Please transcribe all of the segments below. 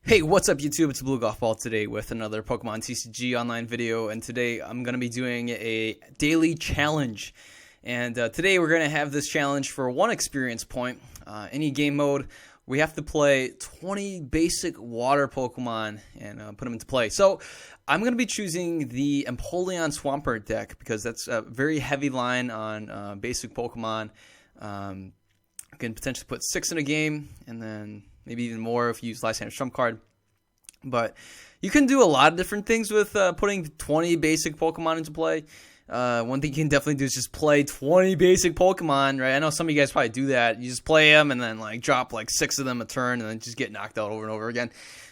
Hey, what's up YouTube? It's Blue Golf Ball today with another Pokemon TCG online video, and today I'm going to be doing a daily challenge. And today we're going to have this challenge for 1 experience point. Any game mode, we have to play 20 basic water Pokemon and put them into play. So I'm going to be choosing the Empoleon Swampert deck because that's a very heavy line on basic Pokemon. You can potentially put 6 in a game, and then maybe even more if you use Lysander's Trump card. But you can do a lot of different things with putting 20 basic Pokemon into play. One thing you can definitely do is just play 20 basic Pokemon, right? I know some of you guys probably do that. You just play them and then like drop like 6 of them a turn and then just get knocked out over and over again.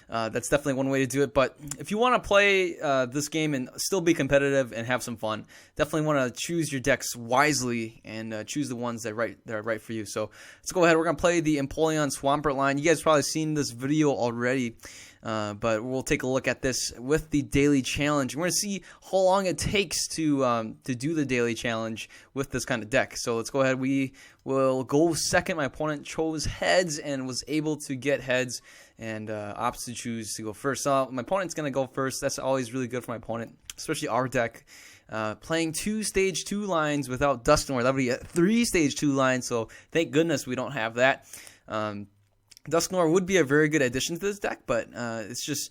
That's definitely one way to do it. But if you want to play this game and still be competitive and have some fun, definitely want to choose your decks wisely and choose the ones that are right for you. So let's go ahead. We're going to play the Empoleon Swampert line. You guys probably seen this video already. But we'll take a look at this with the daily challenge. We're going to see how long it takes to do the daily challenge with this kind of deck. So let's go ahead. We will go second. My opponent chose heads and was able to get heads, and opts to choose to go first. So my opponent's going to go first. That's always really good for my opponent, especially our deck. Playing 2 stage 2 lines without Dusknoir. That would be 3 stage 2 lines, so thank goodness we don't have that. Dusknoir would be a very good addition to this deck, but it's just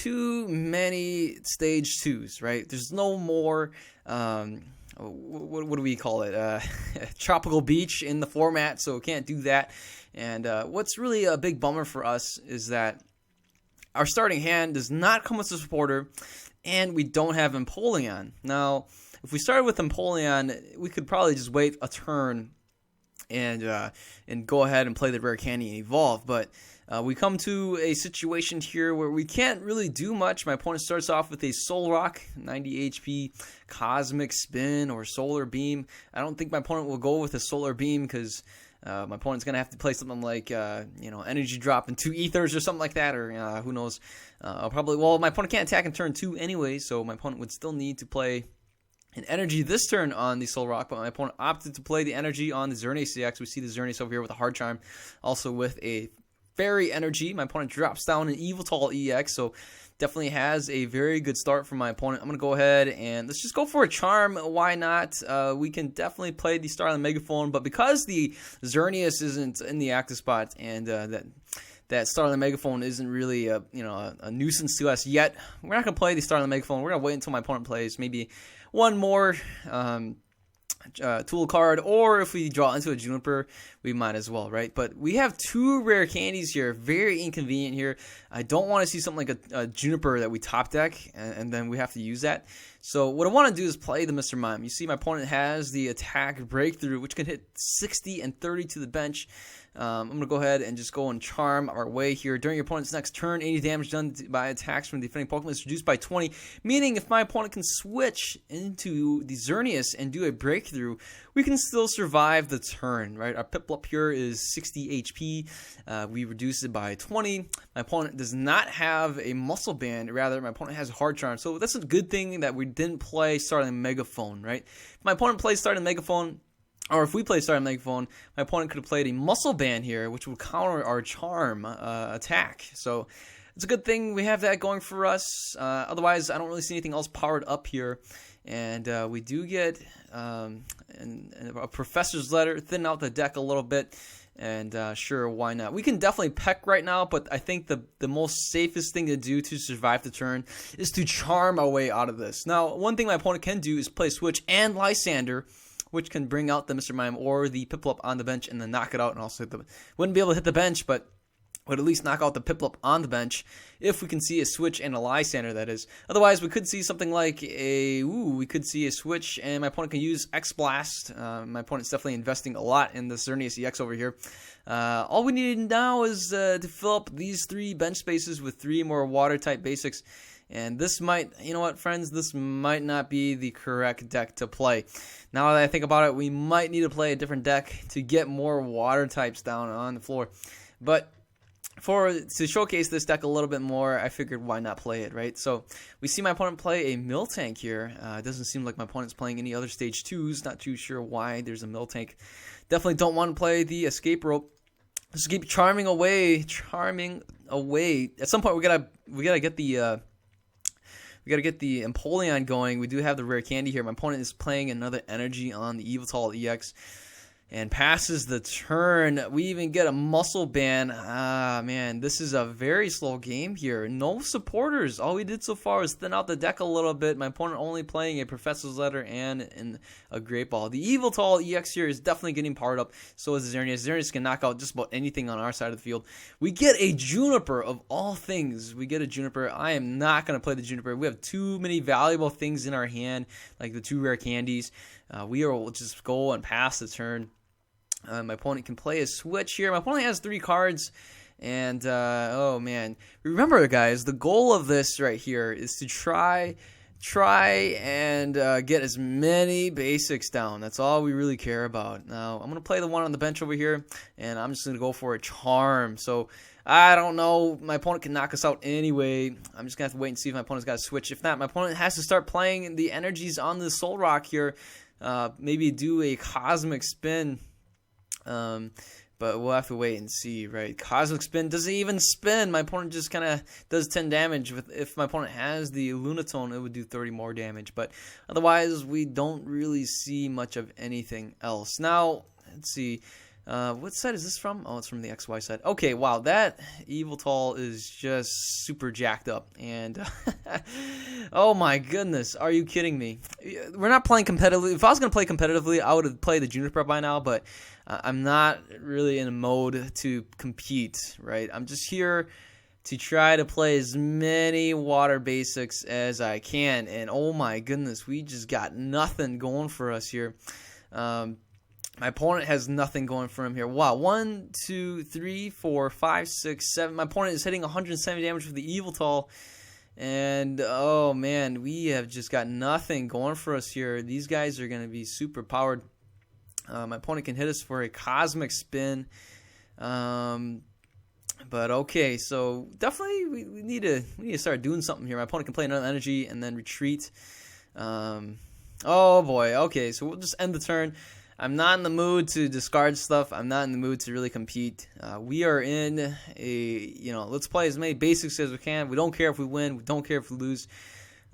too many stage 2s, right? There's no more, what do we call it, Tropical Beach in the format, so can't do that. And what's really a big bummer for us is that our starting hand does not come with a supporter, and we don't have Empoleon. Now, if we started with Empoleon, we could probably just wait a turn and go ahead and play the rare candy and evolve, but we come to a situation here where we can't really do much. My opponent starts off with a Solrock, 90 HP, Cosmic Spin, or Solar Beam. I don't think my opponent will go with a Solar Beam because my opponent's gonna have to play something like Energy Drop and 2 Ethers or something like that, or who knows. Well, my opponent can't attack in turn 2 anyway, so my opponent would still need to play an energy this turn on the Solrock, but my opponent opted to play the energy on the Xerneas EX. We see the Xerneas over here with a Hard Charm, also with a Fairy Energy. My opponent drops down an Yveltal EX, so definitely has a very good start from my opponent. I'm going to go ahead and let's just go for a Charm. Why not? We can definitely play the Starling Megaphone, but because the Xerneas isn't in the active spot and that Starling Megaphone isn't really a nuisance to us yet, we're not going to play the Starling Megaphone. We're going to wait until my opponent plays maybe one more tool card, or if we draw into a Juniper, we might as well, right? But we have 2 rare candies here, very inconvenient here. I don't want to see something like a Juniper that we top deck, and then we have to use that. So what I want to do is play the Mr. Mime. You see my opponent has the attack breakthrough, which can hit 60 and 30 to the bench. I'm going to go ahead and just go and charm our way here. During your opponent's next turn, any damage done by attacks from the defending Pokemon is reduced by 20, meaning if my opponent can switch into the Xerneas and do a breakthrough, we can still survive the turn, right? Our Piplup here is 60 HP. We reduce it by 20. My opponent does not have a Muscle Band. Rather, my opponent has a Hard Charm. So that's a good thing that we didn't play Starling Megaphone, right? If my opponent plays Starling Megaphone, or if we play Starling Megaphone, my opponent could have played a Muscle Band here, which would counter our Charm attack. So it's a good thing we have that going for us. Otherwise, I don't really see anything else powered up here. And we do get a Professor's Letter, thin out the deck a little bit. And sure, why not? We can definitely peck right now, but I think the most safest thing to do to survive the turn is to charm our way out of this. Now, one thing my opponent can do is play Switch and Lysander, which can bring out the Mr. Mime or the Piplup on the bench and then knock it out, and also wouldn't be able to hit the bench, but would at least knock out the Piplup on the bench if we can see a Switch and a Lysander, that is. Otherwise, we could see something like we could see a Switch, and my opponent can use X-Blast. My opponent's definitely investing a lot in the Xerneas EX over here. All we need now is to fill up these 3 bench spaces with 3 more Water-type basics. And this might, you know what, friends, this might not be the correct deck to play. Now that I think about it, we might need to play a different deck to get more Water types down on the floor. But to showcase this deck a little bit more, I figured why not play it, right? So we see my opponent play a Miltank here. It doesn't seem like my opponent's playing any other stage 2s. Not too sure why there's a Miltank. Definitely don't want to play the Escape Rope. Just keep charming away. At some point, we gotta get the Empoleon going. We do have the rare candy here. My opponent is playing another energy on the Evoltol EX and passes the turn. We even get a muscle ban. Ah, man, this is a very slow game here. No supporters. All we did so far was thin out the deck a little bit. My opponent only playing a Professor's Letter and a Great Ball. The Evoltol EX here is definitely getting powered up. So is Xerneas. Xerneas can knock out just about anything on our side of the field. We get a Juniper of all things. We get a Juniper. I am not going to play the Juniper. We have too many valuable things in our hand, like the 2 rare candies. We will just go and pass the turn. My opponent can play a switch here. My opponent has 3 cards. And, oh, man. Remember, guys, the goal of this right here is to try and get as many basics down. That's all we really care about. Now, I'm going to play the one on the bench over here, and I'm just going to go for a charm. So, I don't know. My opponent can knock us out anyway. I'm just going to have to wait and see if my opponent's got a switch. If not, my opponent has to start playing the energies on the Soul Rock here. Maybe do a Cosmic Spin. But we'll have to wait and see, right? Cosmic Spin doesn't even spin. My opponent just kind of does 10 damage. If my opponent has the Lunatone, it would do 30 more damage. But otherwise, we don't really see much of anything else. Now, let's see. What side is this from? Oh, it's from the XY side. Okay, wow, that Evoltol is just super jacked up. And, oh my goodness, are you kidding me? We're not playing competitively. If I was going to play competitively, I would have played the Juniper by now, but I'm not really in a mode to compete, right? I'm just here to try to play as many water basics as I can. And, oh my goodness, we just got nothing going for us here. My opponent has nothing going for him here. Wow, 1, 2, 3, 4, 5, 6, 7. My opponent is hitting 170 damage with the Evoltol. And, oh, man, we have just got nothing going for us here. These guys are going to be super powered. My opponent can hit us for a Cosmic Spin. But, okay, so definitely we need to start doing something here. My opponent can play another energy and then retreat. Oh, boy. Okay, so we'll just end the turn. I'm not in the mood to discard stuff. I'm not in the mood to really compete. We are in let's play as many basics as we can. We don't care if we win. We don't care if we lose.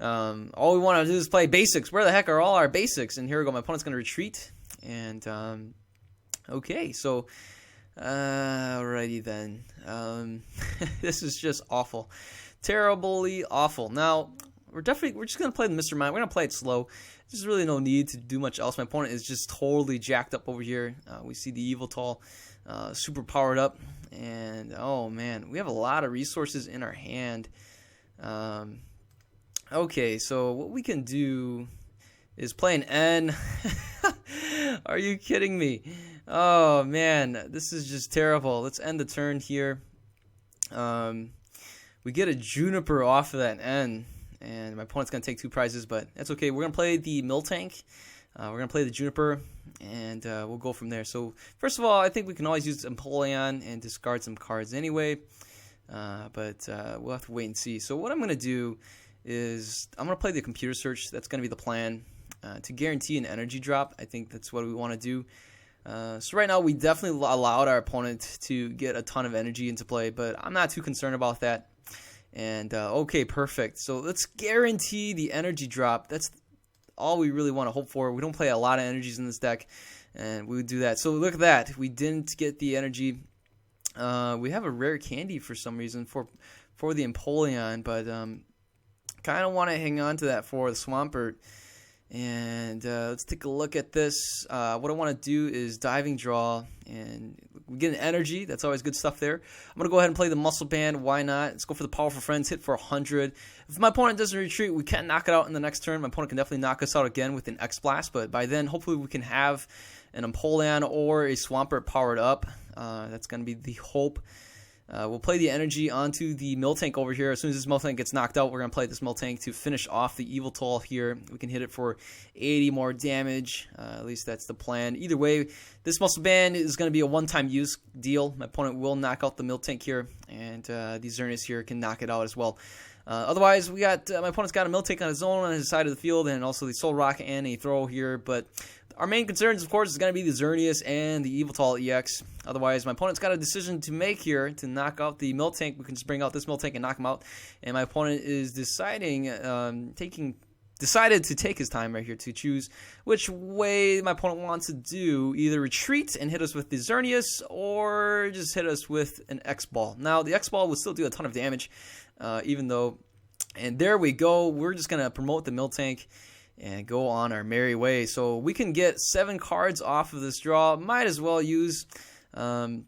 All we want to do is play basics. Where the heck are all our basics? And here we go. My opponent's going to retreat. And, okay, so, alrighty then. This is just awful. Terribly awful. Now, we're just going to play the Mr. Mind. We're going to play it slow. There's really no need to do much else. My opponent is just totally jacked up over here. We see the Evoltol super powered up. And, oh, man, we have a lot of resources in our hand. Okay, so what we can do is play an N. Are you kidding me? Oh, man, this is just terrible. Let's end the turn here. We get a Juniper off of that N. And my opponent's going to take 2 prizes, but that's okay. We're going to play the Miltank. We're going to play the Juniper, and we'll go from there. So, first of all, I think we can always use Empoleon and discard some cards anyway. But we'll have to wait and see. So, what I'm going to do is I'm going to play the Computer Search. That's going to be the plan. To guarantee an energy drop, I think that's what we want to do. So right now, we definitely allowed our opponent to get a ton of energy into play, but I'm not too concerned about that. And, okay, perfect. So let's guarantee the energy drop. That's all we really want to hope for. We don't play a lot of energies in this deck, and we would do that. So look at that. We didn't get the energy. We have a rare candy for some reason for the Empoleon, but kind of want to hang on to that for the Swampert. And let's take a look at this. What I want to do is Diving Draw, and we get an energy. That's always good stuff there. I'm going to go ahead and play the Muscle Band. Why not? Let's go for the Powerful Friends. Hit for 100. If my opponent doesn't retreat, we can knock it out in the next turn. My opponent can definitely knock us out again with an X-Blast, but by then, hopefully, we can have an Empoleon or a Swampert powered up. That's going to be the hope. We'll play the energy onto the Miltank over here. As soon as this Miltank gets knocked out, we're going to play this Miltank to finish off the Evoltol here. We can hit it for 80 more damage. At least that's the plan. Either way, this Muscle Band is going to be a one-time use deal. My opponent will knock out the Miltank here, and these Xerneas here can knock it out as well. Otherwise, we got my opponent's got a Miltank on his own on his side of the field, and also the Soul Rock and a throw here. But our main concerns, of course, is going to be the Xerneas and the Eviltal EX. Otherwise, my opponent's got a decision to make here to knock out the Miltank. We can just bring out this Miltank and knock him out. And my opponent is decided to take his time right here to choose which way my opponent wants to do. Either retreat and hit us with the Xerneas, or just hit us with an X-Ball. Now, the X-Ball would still do a ton of damage, even though... And there we go. We're just going to promote the Miltank and go on our merry way. So we can get 7 cards off of this draw. Might as well use... I'm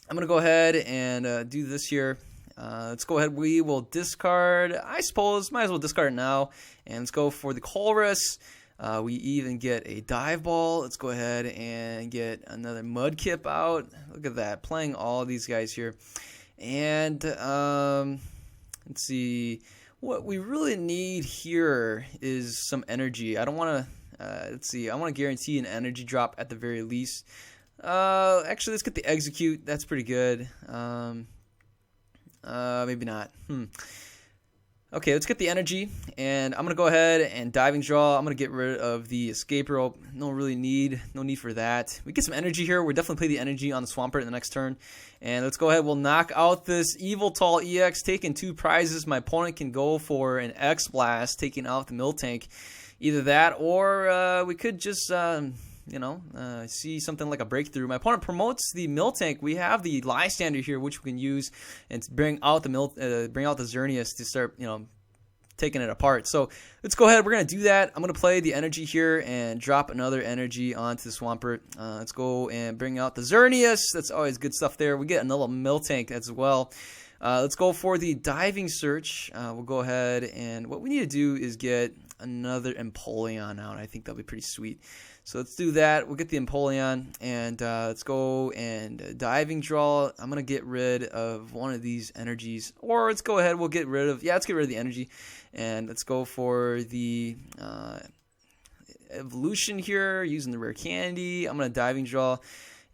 going to go ahead and do this here. Let's go ahead. We will discard, I suppose. Might as well discard it now. And let's go for the Colress. We even get a Dive Ball. Let's go ahead and get another Mudkip out. Look at that. Playing all of these guys here. And let's see. What we really need here is some energy. I don't want to, let's see. I want to guarantee an energy drop at the very least. Actually, let's get the Execute. That's pretty good. Maybe not. Okay, let's get the energy, and I'm gonna go ahead and Diving Draw. I'm gonna get rid of the Escape Rope. No need for that. We get some energy here. We'll definitely play the energy on the Swampert in the next turn, and let's go ahead. We'll knock out this Eviltal EX, taking 2 prizes. My opponent can go for an X Blast, taking out the Miltank. Either that, or we could just see something like a breakthrough. My opponent promotes the Miltank. We have the Lysander here, which we can use and bring out the Xerneas to start, taking it apart. So let's go ahead. We're gonna do that. I'm gonna play the energy here and drop another energy onto the Swampert. Let's go and bring out the Xerneas. That's always good stuff there. We get another Miltank as well. Let's go for the Diving Search. We'll go ahead, and what we need to do is get another Empoleon out. I think that'll be pretty sweet. So let's do that. We'll get the Empoleon, and let's go and Diving Draw. I'm going to get rid of one of these energies. Or let's go ahead. We'll get rid of... Yeah, let's get rid of the energy. And let's go for the Evolution here, using the Rare Candy. I'm going to Diving Draw.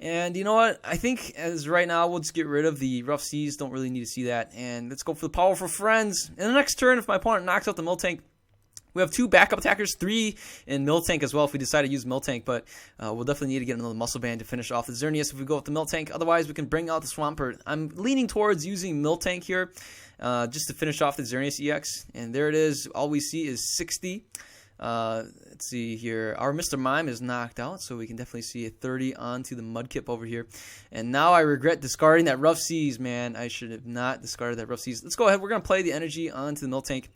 And you know what? I think as right now, we'll just get rid of the Rough Seas. Don't really need to see that. And let's go for the Powerful Friends. In the next turn, if my opponent knocks out the Miltank, we have 2 backup attackers, 3 in Miltank as well if we decide to use Miltank, but we'll definitely need to get another Muscle Band to finish off the Xerneas if we go with the Miltank. Otherwise, we can bring out the Swampert. I'm leaning towards using Miltank here just to finish off the Xerneas EX, and there it is. All we see is 60. Let's see here. Our Mr. Mime is knocked out, so we can definitely see a 30 onto the Mudkip over here. And now I regret discarding that Rough Seas, man. I should have not discarded that Rough Seas. Let's go ahead. We're going to play the energy onto the Miltank.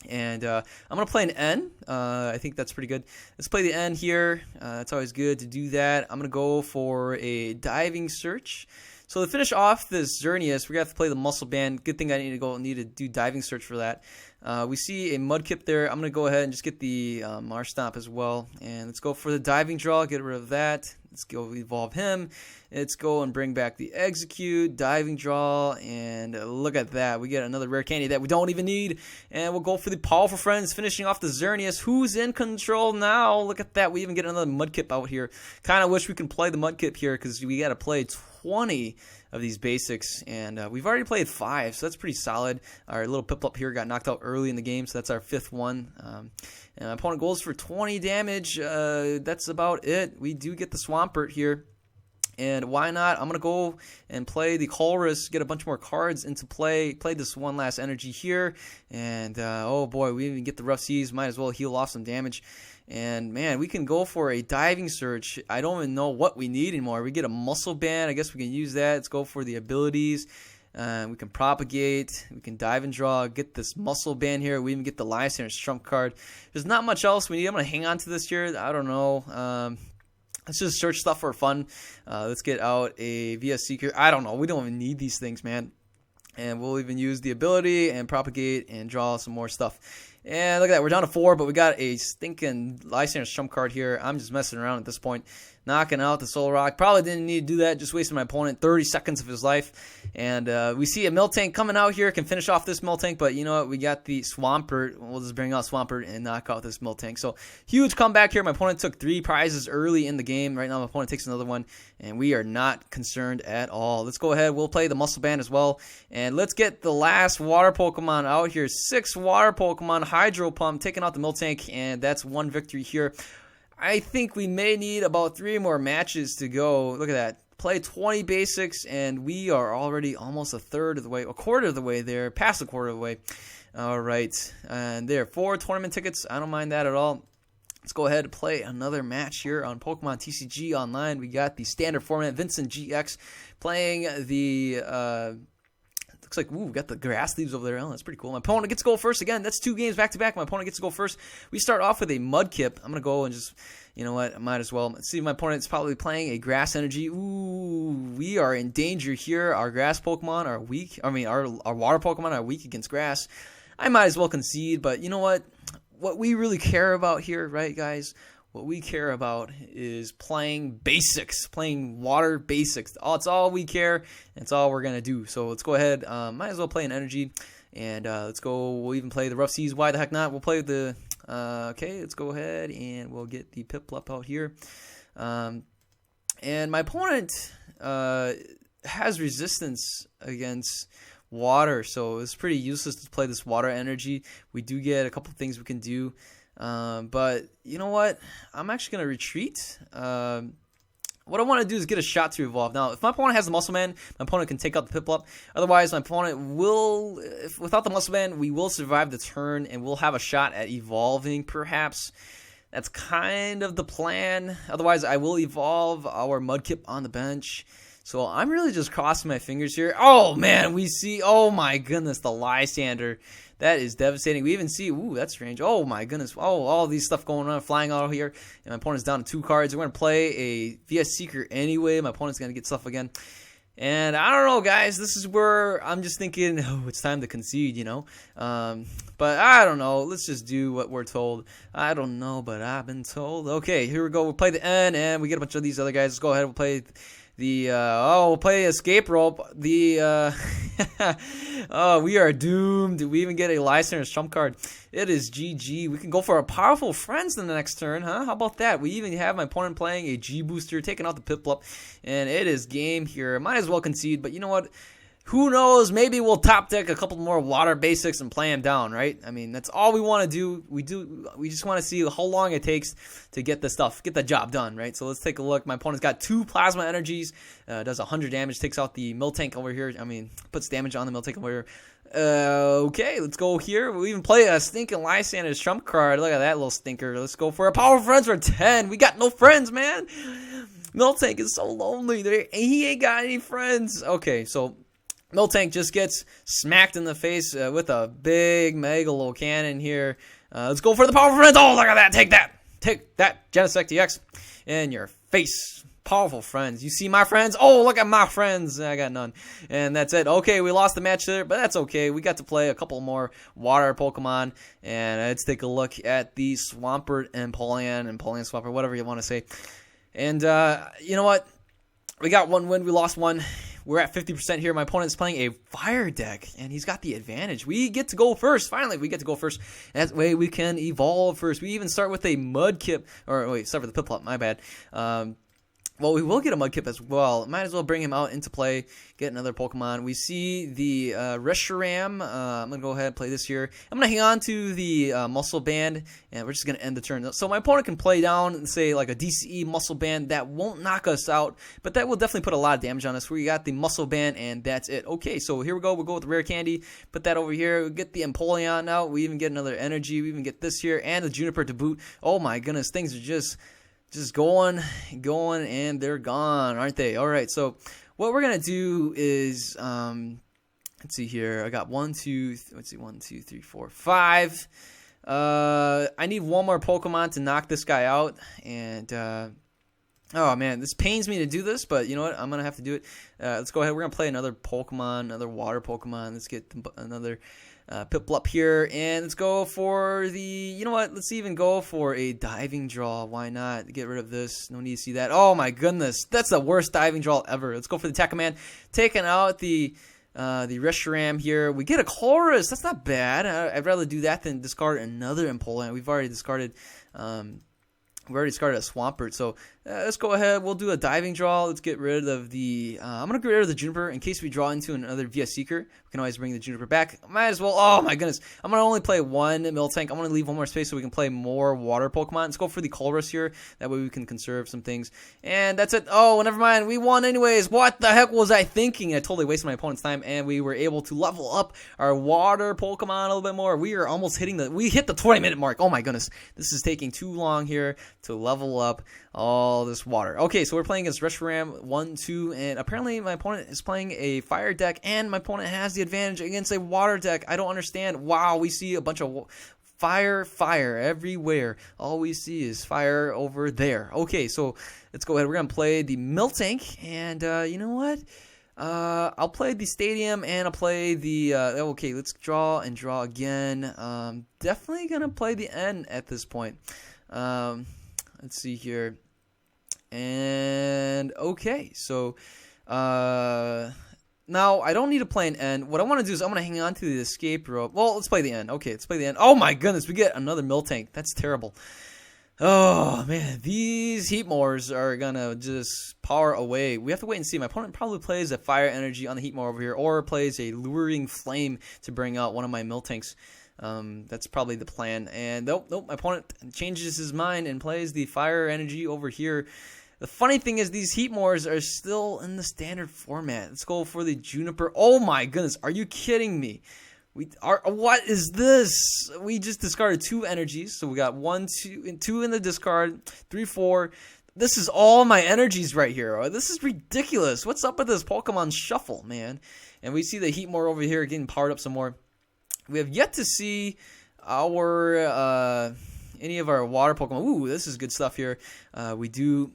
And I'm going to play an N. I think that's pretty good. Let's play the N here. It's always good to do that. I'm going to go for a Diving Search. So to finish off this Xerneas, we're going to have to play the Muscle Band. Good thing I need to do Diving Search for that. We see a Mudkip there. I'm going to go ahead and just get the Marshtomp as well. And let's go for the Diving Draw. Get rid of that. Let's go evolve him. Let's go and bring back the Execute, Diving Draw, and look at that. We get another Rare Candy that we don't even need. And we'll go for the Powerful Friends, finishing off the Xerneas. Who's in control now? Look at that. We even get another Mudkip out here. Kind of wish we could play the Mudkip here because we got to play 20 of these basics, and we've already played 5, so that's pretty solid. Our little Piplup here got knocked out early in the game, so that's our 5th one. And my opponent goes for 20 damage. That's about it. We do get the Swampert here. And why not? I'm going to go and play the Colress, get a bunch more cards into play, play this one last energy here. And, oh boy, we even get the Rough Seas. Might as well heal off some damage. And, man, we can go for a Diving Search. I don't even know what we need anymore. We get a Muscle Band. I guess we can use that. Let's go for the abilities. We can Propagate. We can Dive and Draw. Get this Muscle Band here. We even get the Lysander's Trump card. There's not much else we need. I'm going to hang on to this here. I don't know. Let's just search stuff for fun. Let's get out a VS Seeker. I don't know. We don't even need these things, man. And we'll even use the ability and Propagate and draw some more stuff. And look at that, we're down to 4, but we got a stinking Lysander's trump card here. I'm just messing around at this point. Knocking out the Soul Rock. Probably didn't need to do that. Just wasting my opponent 30 seconds of his life. And we see a Miltank coming out here. Can finish off this Miltank. But you know what? We got the Swampert. We'll just bring out Swampert and knock out this Miltank. So huge comeback here. My opponent took 3 prizes early in the game. Right now my opponent takes another one. And we are not concerned at all. Let's go ahead. We'll play the Muscle Band as well. And let's get the last water Pokemon out here. 6 water Pokemon. Hydro Pump. Taking out the Miltank. And that's 1 victory here. I think we may need about 3 more matches to go. Look at that. Play 20 basics, and we are already almost a quarter of the way there, past a quarter of the way. All right. And there, 4 tournament tickets. I don't mind that at all. Let's go ahead and play another match here on Pokemon TCG Online. We got the standard format. Vincent GX playing the... looks like, ooh, we got the grass leaves over there. Oh, that's pretty cool. My opponent gets to go first again. That's 2 games back to back. My opponent gets to go first. We start off with a Mudkip. I'm going to go and just, you know what, I might as well. Let's see, my opponent's probably playing a Grass Energy. Ooh, we are in danger here. Our grass Pokemon are weak. I mean, our water Pokemon are weak against grass. I might as well concede, but you know what? What we really care about here, right, guys? What we care about is playing basics, playing water basics. It's all we care, and it's all we're going to do. So let's go ahead. Might as well play an energy, and let's go. We'll even play the Rough Seas. Why the heck not? We'll play the... okay, let's go ahead, and we'll get the Piplup out here. And my opponent has resistance against water, so it's pretty useless to play this water energy. We do get a couple things we can do. But you know what? I'm actually going to retreat. What I want to do is get a shot to evolve. Now, if my opponent has the Muscle Man, my opponent can take out the Piplup. Otherwise, my opponent will, without the Muscle Man, we will survive the turn and we'll have a shot at evolving, perhaps. That's kind of the plan. Otherwise, I will evolve our Mudkip on the bench. So I'm really just crossing my fingers here. Oh, man, we see, oh my goodness, the Lysander. That is devastating. We even see, ooh, that's strange. Oh my goodness. Oh, all these stuff going on, flying out here. And my opponent's down to 2 cards. We're going to play a VS Seeker anyway. My opponent's going to get stuff again. And I don't know, guys. This is where I'm just thinking, oh, it's time to concede, you know. But I don't know. Let's just do what we're told. I don't know, but I've been told. Okay, here we go. We'll play the N, and we get a bunch of these other guys. Let's go ahead. We'll play... we'll play Escape Rope. Oh, we are doomed. We even get a Lysander's trump card. It is GG. We can go for a Powerful Friends in the next turn, huh? How about that? We even have my opponent playing a G-Booster, taking out the Piplup, and it is game here. Might as well concede, but you know what? Who knows? Maybe we'll top deck a couple more water basics and play them down, right? I mean, that's all we want to do. We just want to see how long it takes to get the stuff, get the job done, right? So let's take a look. My opponent's got 2 Plasma Energies, does 100 damage, takes out the Miltank over here. I mean, puts damage on the Miltank over here. Okay, let's go here. We'll even play a stinking Lysander's trump card. Look at that little stinker. Let's go for a Power Friends for 10. We got no friends, man. Miltank is so lonely. He ain't got any friends. Okay, so... Miltank just gets smacked in the face with a big Megalo cannon here. Let's go for the Powerful Friends. Oh, look at that. Take that. Take that, Genesect EX, in your face. Powerful Friends. You see my friends? Oh, look at my friends. I got none. And that's it. Okay, we lost the match there, but that's okay. We got to play a couple more water Pokemon. And let's take a look at the Swampert and Polian Swampert, whatever you want to say. And you know what? We got 1 win. We lost 1. We're at 50% here. My opponent's playing a fire deck, and he's got the advantage. We get to go first. Finally, we get to go first. That way, we can evolve first. We even start with a Mudkip. Or, wait, start with the Piplup. My bad. Well, we will get a Mudkip as well. Might as well bring him out into play, get another Pokemon. We see the Reshiram. I'm going to go ahead and play this here. I'm going to hang on to the Muscle Band, and we're just going to end the turn. So my opponent can play down and say like a DCE Muscle Band. That won't knock us out, but that will definitely put a lot of damage on us. We got the Muscle Band, and that's it. Okay, so here we go. We'll go with the Rare Candy. Put that over here. We'll get the Empoleon out. We even get another Energy. We even get this here, and the Juniper to boot. Oh my goodness, things are just going, and they're gone, aren't they? All right, so what we're gonna do is, let's see here. I got 1, 2, let's see, 1, 2, 3, 4, 5. I need 1 more Pokemon to knock this guy out, and Oh man, this pains me to do this, but you know what? I'm gonna have to do it. Let's go ahead. We're gonna play another Pokemon, another water Pokemon. Let's get another Piplup here, and let's go for the. You know what? Let's even go for a diving draw. Why not? Get rid of this. No need to see that. Oh my goodness, that's the worst diving draw ever. Let's go for the Attack Command, taking out the Reshiram here. We get a Chorus. That's not bad. I'd rather do that than discard another Empoleon. We've already discarded. We've already discarded a Swampert, so let's go ahead. We'll do a diving draw. Let's get rid of the. I'm gonna get rid of the Juniper in case we draw into another VS Seeker. We can always bring the Juniper back. Might as well. Oh my goodness! I'm gonna only play one Miltank. I'm gonna leave one more space so we can play more water Pokemon. Let's go for the Colress here. That way we can conserve some things. And that's it. Oh, never mind. We won anyways. What the heck was I thinking? I totally wasted my opponent's time, and we were able to level up our water Pokemon a little bit more. We are almost hitting the. We hit the 20-minute mark. Oh my goodness! This is taking too long here to level up all this water. Okay, so we're playing against Reshiram 1, 2, and apparently my opponent is playing a fire deck, and my opponent has the advantage against a water deck. I don't understand. Wow, we see a bunch of fire everywhere. All we see is fire over there. Okay, so let's go ahead. We're going to play the Miltank, and you know what? I'll play the Stadium, and I'll play the, okay, let's draw and draw again. Definitely going to play the N at this point. Let's see here. And okay, so now I don't need to play an N. What I want to do is I'm going to hang on to the escape rope. Well, let's play the N. Okay, let's play the N. Oh my goodness, we get another Miltank. That's terrible. Oh man, these Heatmores are going to just power away. We have to wait and see. My opponent probably plays a Fire Energy on the Heatmore over here, or plays a Luring Flame to bring out one of my Miltanks. That's probably the plan. And nope, my opponent changes his mind and plays the Fire Energy over here. The funny thing is these Heatmores are still in the standard format. Let's go for the Juniper. Oh my goodness, are you kidding me? What is this? We just discarded 2 energies. So we got 1, 2, and 2 in the discard, 3, 4. This is all my energies right here. This is ridiculous. What's up with this Pokemon shuffle, man? And we see the Heatmore over here getting powered up some more. We have yet to see our any of our water Pokemon. Ooh, this is good stuff here. We do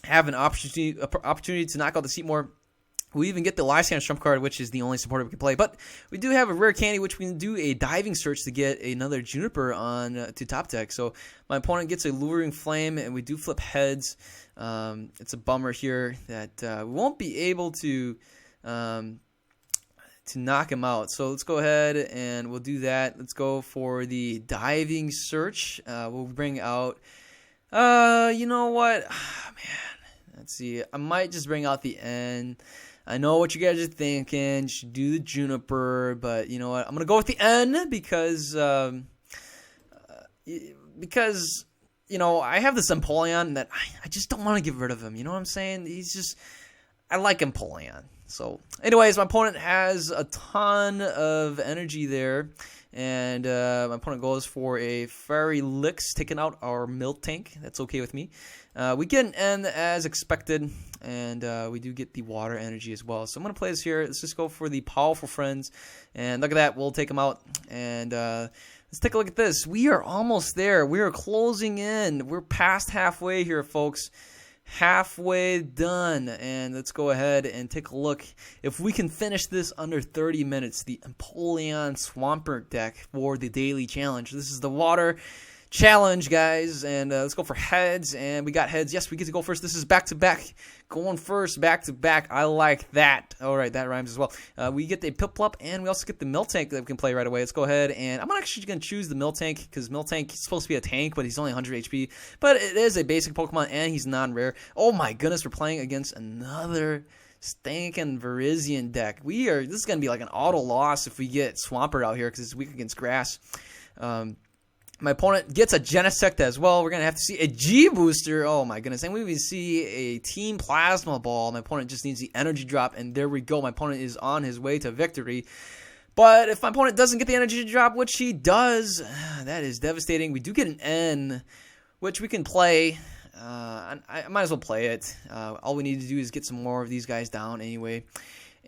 have an opportunity to knock out the Heatmore. We even get the Live Scan trump card, which is the only supporter we can play. But we do have a rare candy, which we can do a diving search to get another Juniper on to top deck. So my opponent gets a Luring Flame, and we do flip heads. It's a bummer here that we won't be able to knock him out. So let's go ahead and we'll do that. Let's go for the diving search. We'll bring out, you know what? Oh, man, let's see. I might just bring out the N. I know what you guys are thinking. You should do the Juniper, but you know what? I'm gonna go with the N because you know I have this Empoleon that I just don't want to get rid of him. You know what I'm saying? I like Empoleon. So, anyways, my opponent has a ton of energy there, and my opponent goes for a Fairy Licks, taking out our Miltank. That's okay with me. We get an N as expected, and we do get the water energy as well. So I'm going to play this here. Let's just go for the Powerful Friends, and look at that. We'll take them out, and let's take a look at this. We are almost there. We are closing in. We're past halfway here, folks. Halfway done, and let's go ahead and take a look if we can finish this under 30 minutes. The Empoleon Swampert deck for the daily challenge. This is the water challenge, guys, and let's go for heads. And we got heads. Yes, we get to go first. This is back to back, going first, back to back. I like that. All right, that rhymes as well. We get the Piplup, and we also get the Miltank that we can play right away. Let's go ahead, and I'm actually going to choose the Miltank because Miltank is supposed to be a tank, but he's only 100 HP. But it is a basic Pokemon, and he's non-rare. Oh my goodness, we're playing against another stinking Virizion deck. This is going to be like an auto loss if we get Swampert out here because it's weak against grass. My opponent gets a Genesect as well. We're going to have to see a G-Booster. Oh, my goodness. And we see a Team Plasma Ball. My opponent just needs the energy drop, and there we go. My opponent is on his way to victory. But if my opponent doesn't get the energy drop, which he does, that is devastating. We do get an N, which we can play. I might as well play it. All we need to do is get some more of these guys down anyway.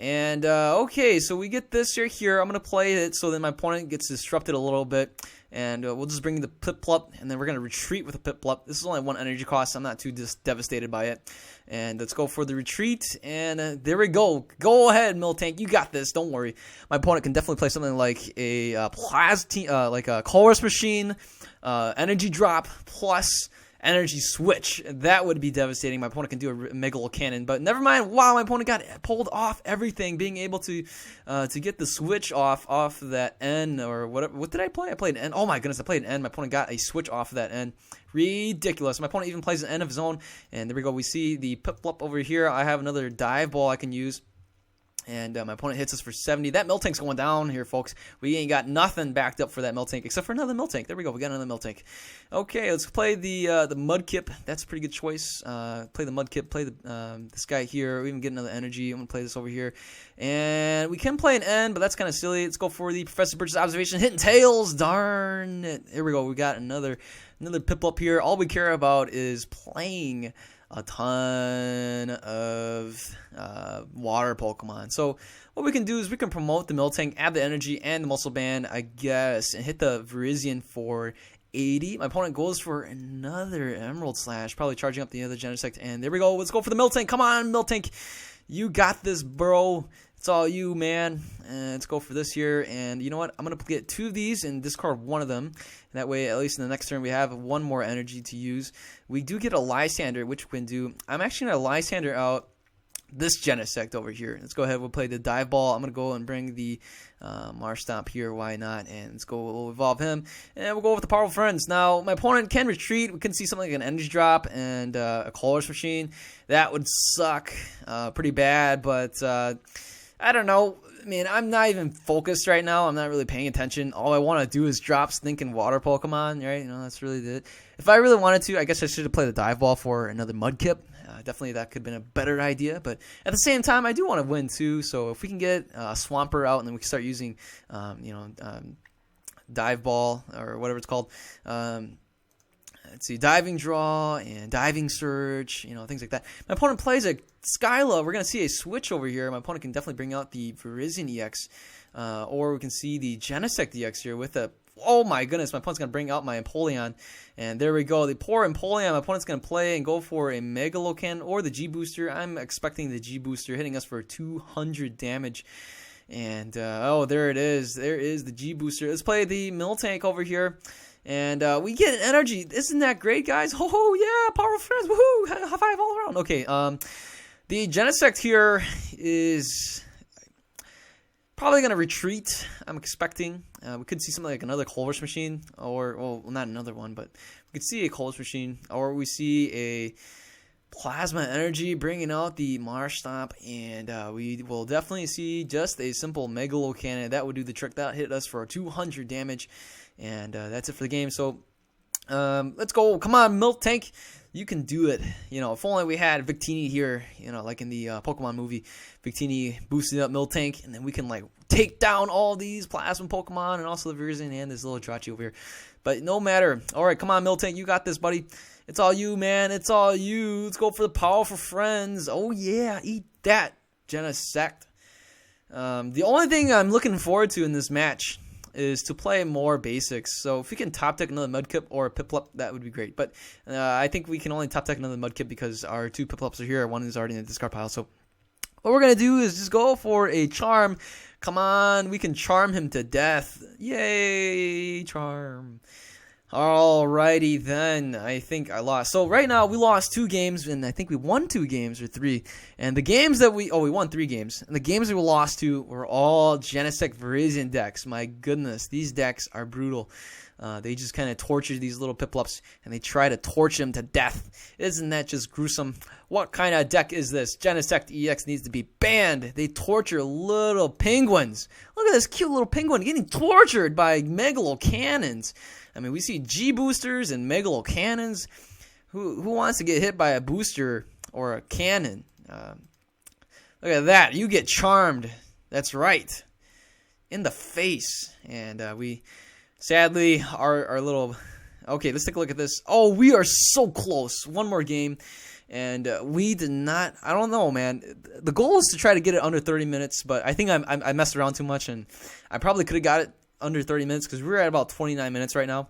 And okay, so we get this right here. I'm gonna play it so that my opponent gets disrupted a little bit, and we'll just bring the Piplup, and then we're gonna retreat with a Piplup. This is only 1 energy cost. So I'm not too devastated by it. And let's go for the retreat, and there we go. Go ahead, Miltank, you got this. Don't worry. My opponent can definitely play something like a like a Colress Machine, energy drop plus energy switch. That would be devastating. My opponent can do a Megalo Cannon, but never mind. Wow, my opponent got pulled off everything, being able to get the switch off that N or whatever. What did I play? I played an N. Oh my goodness, I played an N. My opponent got a switch off of that N. Ridiculous. My opponent even plays an N of his own, and there we go. We see the Piplup over here. I have another dive ball I can use. And my opponent hits us for 70. That Miltank's going down here, folks. We ain't got nothing backed up for that Miltank except for another Miltank. There we go. We got another Miltank. Okay, let's play the Mudkip. That's a pretty good choice. Play the Mudkip. Play this guy here. We even get another energy. I'm going to play this over here. And we can play an N, but that's kind of silly. Let's go for the Professor Birch's Observation. Hitting tails. Darn it. Here we go. We got another Piplup here. All we care about is playing a ton of water Pokemon. So what we can do is we can promote the Miltank, add the energy and the Muscle Band, I guess, and hit the Virizion for 80. My opponent goes for another Emerald Slash, probably charging up the other Genesect. And there we go. Let's go for the Miltank. Come on, Miltank. You got this, bro. It's all you, man. And let's go for this here. And you know what? I'm going to get 2 of these and discard 1 of them. And that way, at least in the next turn, we have 1 more energy to use. We do get a Lysander, which we can do. I'm actually going to Lysander out this Genesect over here. Let's go ahead. We'll play the Dive Ball. I'm going to go and bring the Marshtomp here. Why not? And let's go. We'll evolve him. And we'll go with the Powerful Friends. Now, my opponent can retreat. We can see something like an Energy Drop and a Colress Machine. That would suck pretty bad, but I don't know. I mean, I'm not even focused right now. I'm not really paying attention. All I want to do is drop stinking water Pokemon, right? You know, that's really it. If I really wanted to, I guess I should have played the Dive Ball for another Mudkip. Definitely that could have been a better idea. But at the same time, I do want to win too. So if we can get Swampert out and then we can start using, Dive Ball or whatever it's called. Let's see, Diving Draw and Diving Surge, things like that. My opponent plays a Skyla. We're going to see a switch over here. My opponent can definitely bring out the Virizion EX, or we can see the Genesect EX here with a, oh my goodness, my opponent's going to bring out my Empoleon. And there we go, the poor Empoleon. My opponent's going to play and go for a Megalocan or the G-Booster. I'm expecting the G-Booster, hitting us for 200 damage. And, oh, there it is. There is the G-Booster. Let's play the Miltank over here. And we get an energy. Isn't that great, guys? Oh, yeah, Powerful Friends. Woohoo! High five all around. Okay, the Genesect here is probably going to retreat, I'm expecting. We could see something like another Colress Machine, or, well, not another one, but we could see a Colress Machine, or we see a Plasma Energy bringing out the Marshtomp, and we will definitely see just a simple Megalo Cannon. That would do the trick. That hit us for 200 damage. And that's it for the game. So let's go. Come on, Miltank. You can do it. If only we had Victini here, like in the Pokemon movie. Victini boosted up Miltank, and then we can, take down all these Plasma Pokemon and also the Virizion and this little Jirachi over here. But no matter. All right, come on, Miltank. You got this, buddy. It's all you, man. It's all you. Let's go for the Powerful Friends. Oh, yeah. Eat that, Genesect. The only thing I'm looking forward to in this match is to play more basics. So if we can top deck another Mudkip or a Piplup, that would be great. But I think we can only top deck another Mudkip because our 2 Piplups are here. One is already in the discard pile. So what we're going to do is just go for a Charm. Come on, we can charm him to death. Yay, Charm. Alrighty then, I think I lost. So right now we lost 2 games, and I think we won 2 games or 3. And the games that we won 3 games. And the games that we lost to were all Genesect Virizion decks. My goodness, these decks are brutal. They just kind of torture these little Piplups, and they try to torch them to death. Isn't that just gruesome? What kind of deck is this? Genesect EX needs to be banned. They torture little penguins. Look at this cute little penguin getting tortured by Megalo Cannons. I mean, we see G-Boosters and Megalo Cannons. Who wants to get hit by a booster or a cannon? Look at that. You get charmed. That's right. In the face. And we, sadly, our little... Okay, let's take a look at this. Oh, we are so close. One more game. And we did not. I don't know, man. The goal is to try to get it under 30 minutes, but I think I messed around too much, and I probably could have got it under 30 minutes because we're at about 29 minutes right now.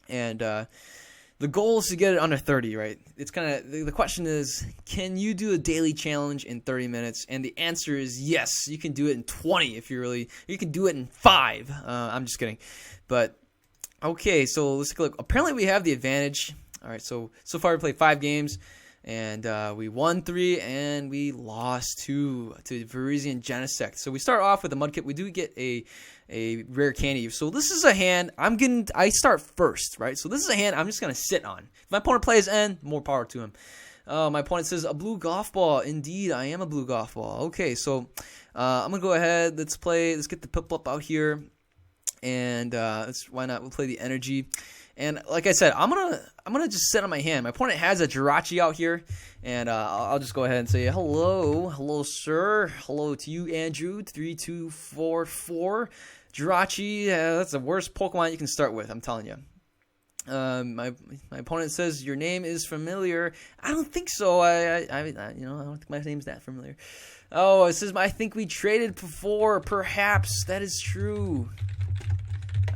And the goal is to get it under 30, right? It's kind of the question is, can you do a daily challenge in 30 minutes? And the answer is yes. You can do it in 20 if you really. You can do it in 5. I'm just kidding, but okay. So let's take a look. Apparently, we have the advantage. All right. So far we played 5 games. And we won 3 and we lost 2 to Varisian Genesect. So we start off with a Mudkip. We do get a rare candy. So this is a hand I start first, right? So this is a hand I'm just gonna sit on. If my opponent plays N, more power to him. My opponent says a blue golf ball. Indeed, I am a blue golf ball. Okay, so I'm gonna go ahead. Let's get the Piplup out here, and why not? We'll play the energy. And like I said, I'm gonna just sit on my hand. My opponent has a Jirachi out here, and I'll just go ahead and say hello, sir, hello to you, Andrew. 3244 Jirachi. That's the worst Pokemon you can start with. I'm telling you. My opponent says your name is familiar. I don't think so. I don't think my name's that familiar. Oh, it says I think we traded before. Perhaps that is true.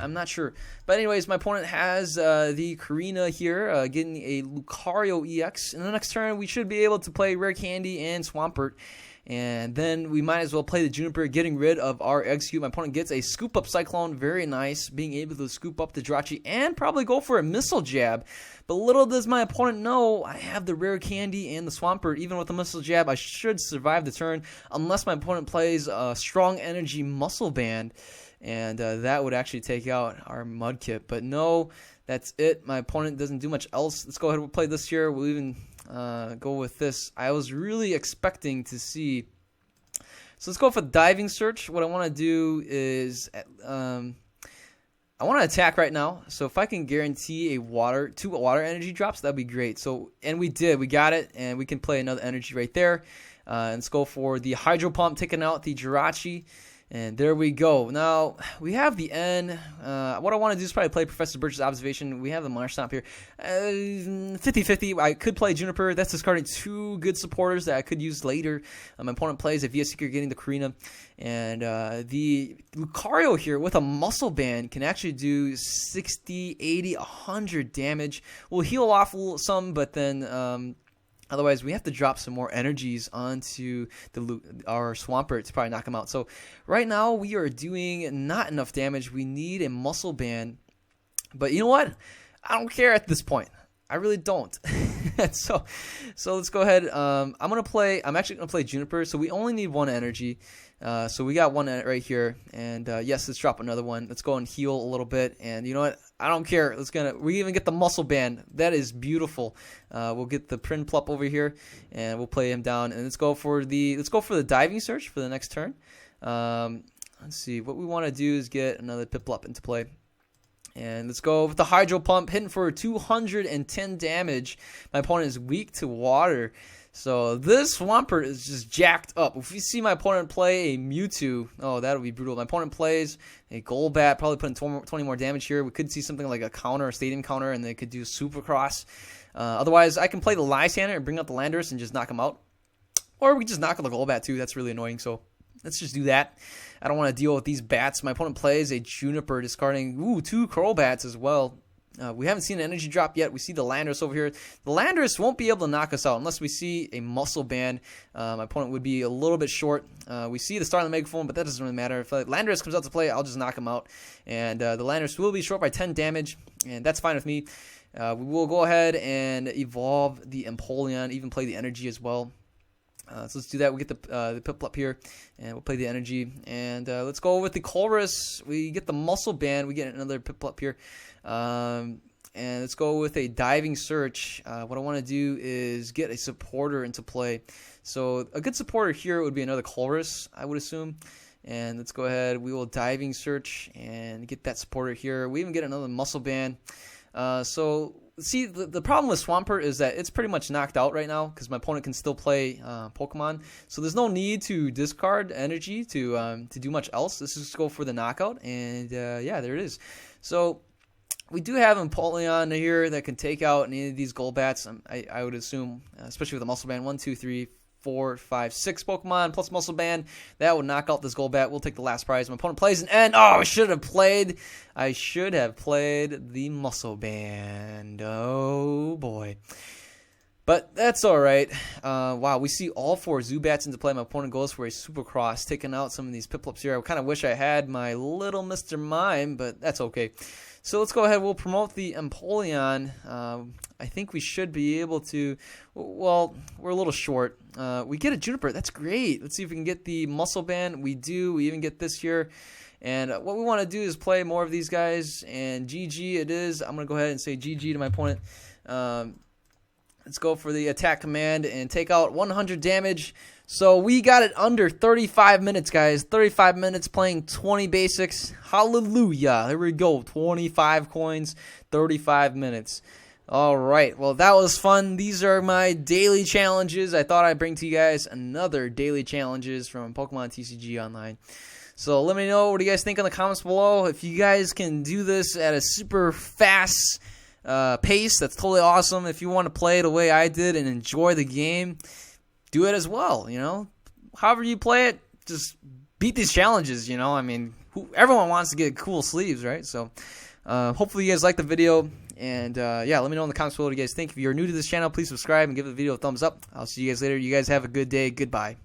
I'm not sure. But anyways, my opponent has the Karina here, getting a Lucario EX. In the next turn, we should be able to play Rare Candy and Swampert. And then we might as well play the Juniper, getting rid of our Execute. My opponent gets a Scoop Up Cyclone. Very nice. Being able to scoop up the Jirachi and probably go for a Missile Jab. But little does my opponent know, I have the Rare Candy and the Swampert. Even with a Missile Jab, I should survive the turn. Unless my opponent plays a Strong Energy Muscle Band. And that would actually take out our Mudkip. But no, that's it. My opponent doesn't do much else. Let's go ahead and play this here. We'll even go with this. I was really expecting to see. So let's go for the Diving Search. What I want to do is I want to attack right now. So if I can guarantee 2 water energy drops, that'd be great. So, and we did. We got it. And we can play another energy right there. And let's go for the Hydro Pump, taking out the Jirachi. And there we go. Now, we have the N. What I want to do is probably play Professor Birch's Observation. We have the Marsh Stomp here. 50-50. I could play Juniper. That's discarding 2 good supporters that I could use later. My opponent plays a VS Seeker, getting the Karina. And the Lucario here with a Muscle Band can actually do 60, 80, 100 damage. We'll heal off some, but then... otherwise, we have to drop some more energies onto our Swampert to probably knock him out. So right now, we are doing not enough damage. We need a Muscle Band. But you know what? I don't care at this point. I really don't. so let's go ahead. I'm actually gonna play Juniper. So we only need 1 energy. So we got 1 right here. And yes, let's drop another one. Let's go and heal a little bit. And you know what? I don't care. We even get the Muscle Band. That is beautiful. We'll get the Prinplup over here, and we'll play him down. And let's go for the Diving Search for the next turn. Let's see. What we want to do is get another Piplup into play. And let's go with the Hydro Pump, hitting for 210 damage. My opponent is weak to water. So this Swampert is just jacked up. If you see my opponent play a Mewtwo, oh, that would be brutal. My opponent plays a Golbat, probably putting 20 more damage here. We could see something like a counter, a Stadium counter, and they could do Supercross. Otherwise, I can play the Lysander and bring out the Landorus and just knock him out. Or we can just knock out the Golbat too. That's really annoying, so let's just do that. I don't want to deal with these bats. My opponent plays a Juniper, discarding 2 Crowbats as well. We haven't seen an energy drop yet. We see the Landorus over here. The Landorus won't be able to knock us out unless we see a Muscle Band. My opponent would be a little bit short. We see the start of the Megaphone, but that doesn't really matter. If Landorus comes out to play, I'll just knock him out. And the Landorus will be short by 10 damage, and that's fine with me. We will go ahead and evolve the Empoleon, even play the energy as well. So let's do that. We get the Piplup here, and we'll play the energy. And let's go with the Colress. We get the Muscle Band. We get another Piplup here. And let's go with a Diving Search. What I want to do is get a supporter into play. So a good supporter here would be another Colress, I would assume. And let's go ahead. We will Diving Search and get that supporter here. We even get another Muscle Band. So see, the problem with Swampert is that it's pretty much knocked out right now because my opponent can still play Pokemon. So there's no need to discard energy to do much else. Let's just go for the knockout, and yeah, there it is. So we do have Empoleon here that can take out any of these Golbats. I would assume, especially with the Muscle Band. 1, 2, 3, 4, 5, 6 Pokemon plus Muscle Band. That would knock out this Golbat. We'll take the last prize. My opponent plays an end. Oh, I should have played the Muscle Band. Oh, boy. But that's all right. Wow, we see all 4 Zubats into play. My opponent goes for a Supercross, taking out some of these Piplups here. I kind of wish I had my little Mr. Mime, but that's okay. So let's go ahead. We'll promote the Empoleon. I think we should be able to. Well, we're a little short. We get a Juniper. That's great. Let's see if we can get the Muscle Band. We do. We even get this here. And what we want to do is play more of these guys. And GG it is. I'm going to go ahead and say GG to my opponent. Let's go for the attack command and take out 100 damage. So we got it under 35 minutes, guys. 35 minutes playing 20 basics. Hallelujah. There we go. 25 coins, 35 minutes. All right. Well, that was fun. These are my daily challenges. I thought I'd bring to you guys another daily challenges from Pokemon TCG Online. So let me know, what do you guys think in the comments below? If you guys can do this at a super fast pace, that's totally awesome. If you want to play the way I did and enjoy the game, do it as well. You know, however you play it, just beat these challenges. You know, I mean, everyone wants to get cool sleeves, right? So hopefully you guys like the video, and yeah, let me know in the comments below what you guys think. If you're new to this channel, please subscribe and give the video a thumbs up. I'll see you guys later. You guys have a good day. Goodbye.